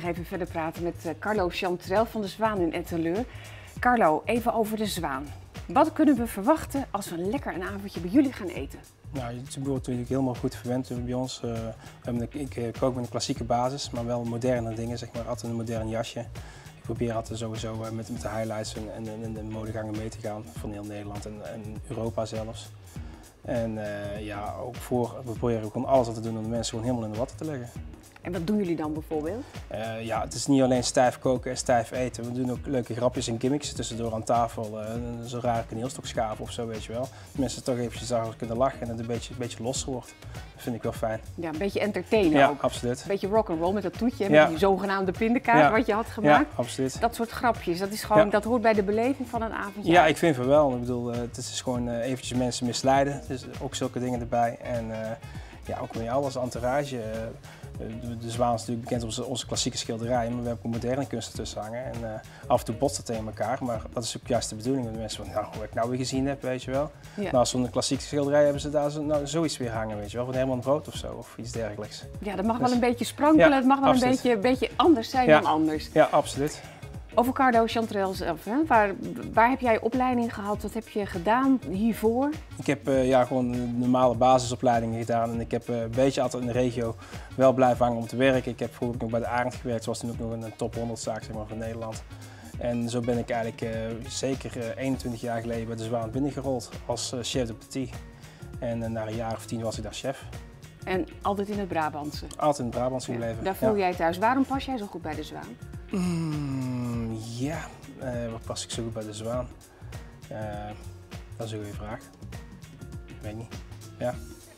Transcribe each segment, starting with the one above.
even verder praten met Carlo Chantrel van de Zwaan in Etten-Leur. Carlo, even over de Zwaan. Wat kunnen we verwachten als we lekker een avondje bij jullie gaan eten? Nou, het wordt natuurlijk helemaal goed verwend bij ons. Ik kook met een klassieke basis, maar wel moderne dingen, zeg maar, altijd een modern jasje. Ik probeer altijd sowieso met de highlights en de modegangen mee te gaan van heel Nederland en Europa zelfs. En ja, we proberen ook gewoon alles te doen om de mensen gewoon helemaal in de watten te leggen. En wat doen jullie dan bijvoorbeeld? Ja, het is niet alleen stijf koken en stijf eten. We doen ook leuke grapjes en gimmicks tussendoor aan tafel. Zo'n rare kaneelstok schaven of zo, weet je wel. Dat mensen toch eventjes daarover kunnen lachen en het een beetje losser wordt. Dat vind ik wel fijn. Ja, een beetje entertainen ja, ook. Absoluut. Een beetje rock'n'roll met dat toetje, ja. met die zogenaamde pindakaas wat je had gemaakt. Ja, absoluut. Dat soort grapjes, dat is gewoon, dat hoort bij de beleving van een avondje. Ja, ik vind van wel. Ik bedoel, het is gewoon eventjes mensen misleiden. Dus ook zulke dingen erbij. En ja, ook weer alles entourage. De Zwaan is natuurlijk bekend om onze klassieke schilderijen, maar we hebben ook moderne kunsten tussen hangen. En af en toe botst het tegen elkaar, maar dat is ook juist de bedoeling. Dat de mensen van, nou, hoe ik nou weer gezien heb, weet je wel. Ja. Nou, als zo'n klassieke schilderij hebben ze daar zoiets weer hangen, weet je wel. Van helemaal rood of zo, of iets dergelijks. Ja, dat mag wel een beetje sprankelen, het mag wel een beetje anders zijn dan anders. Ja, absoluut. Over Carlo Chantrel zelf, hè? Waar heb jij opleiding gehad? Wat heb je gedaan hiervoor? Ik heb gewoon normale basisopleidingen gedaan en ik heb een beetje altijd in de regio wel blijven hangen om te werken. Ik heb vroeger nog bij de Arend gewerkt, zoals toen ook nog een top 100 zaak, zeg maar, van Nederland. En zo ben ik eigenlijk zeker 21 jaar geleden bij de Zwaan binnengerold als chef de petit. En na een jaar of 10 was ik daar chef. En altijd in het Brabantse? Altijd in het Brabantse gebleven. Daar voel jij thuis. Waarom pas jij zo goed bij de Zwaan? Waar pas ik zo goed bij de Zwaan? Dat is een goede vraag. Ik weet niet. Ja,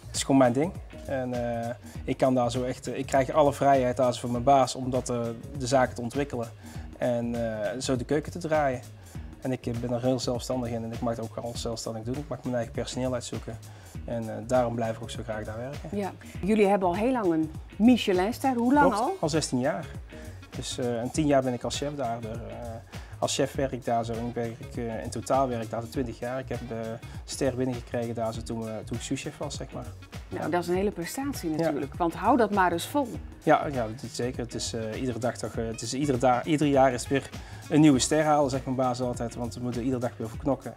het is gewoon mijn ding. En ik kan daar zo echt, ik krijg alle vrijheid daar van mijn baas om de zaken te ontwikkelen en zo de keuken te draaien. En ik ben er heel zelfstandig in en ik mag het ook alles zelfstandig doen. Ik mag mijn eigen personeel uitzoeken. En daarom blijf ik ook zo graag daar werken. Ja. Jullie hebben al heel lang een Michelinster. Hoe lang al? Al 16 jaar. Dus en 10 jaar ben ik als chef daar. Als chef werk ik daar zo en in totaal werk ik daar 20 jaar. Ik heb de ster binnengekregen daar zo toen ik souschef was, zeg maar. Nou, dat is een hele prestatie natuurlijk, want hou dat maar eens vol. Ja, dat is zeker. Het is iedere dag toch, ieder jaar is het weer een nieuwe ster halen, zegt mijn baas altijd. Want we moeten iedere dag weer voor knokken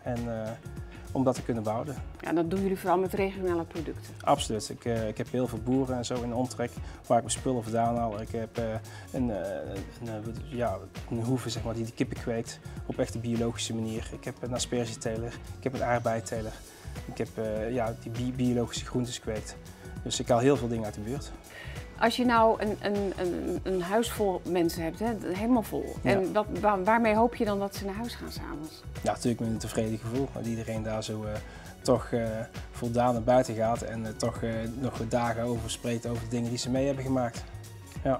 om dat te kunnen behouden. Ja, dat doen jullie vooral met regionale producten? Absoluut. Ik heb heel veel boeren en zo in de omtrek waar ik mijn spullen vandaan haal. Ik heb een hoeve, zeg maar, die de kippen kweekt op echt een biologische manier. Ik heb een aspergeteler, ik heb een aardbeienteler. Ik heb die biologische groentes kweekt. Dus ik haal heel veel dingen uit de buurt. Als je nou een huis vol mensen hebt, hè, helemaal vol, en waarmee hoop je dan dat ze naar huis gaan s'avonds? Ja, natuurlijk met een tevreden gevoel. Dat iedereen daar zo toch voldaan naar buiten gaat en toch nog dagen over spreekt over de dingen die ze mee hebben gemaakt. Ja.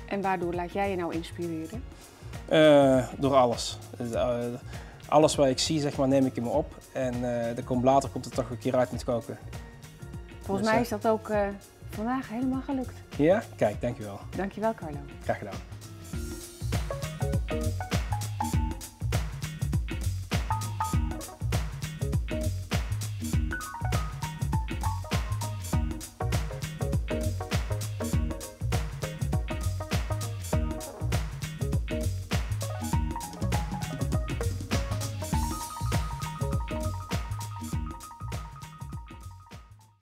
En waardoor laat jij je nou inspireren? Door alles. Alles wat ik zie, zeg maar, neem ik in me op en later komt het toch een keer uit met koken. Volgens mij is dat ook vandaag helemaal gelukt. Ja? Kijk, dankjewel. Dankjewel, Carlo. Graag gedaan.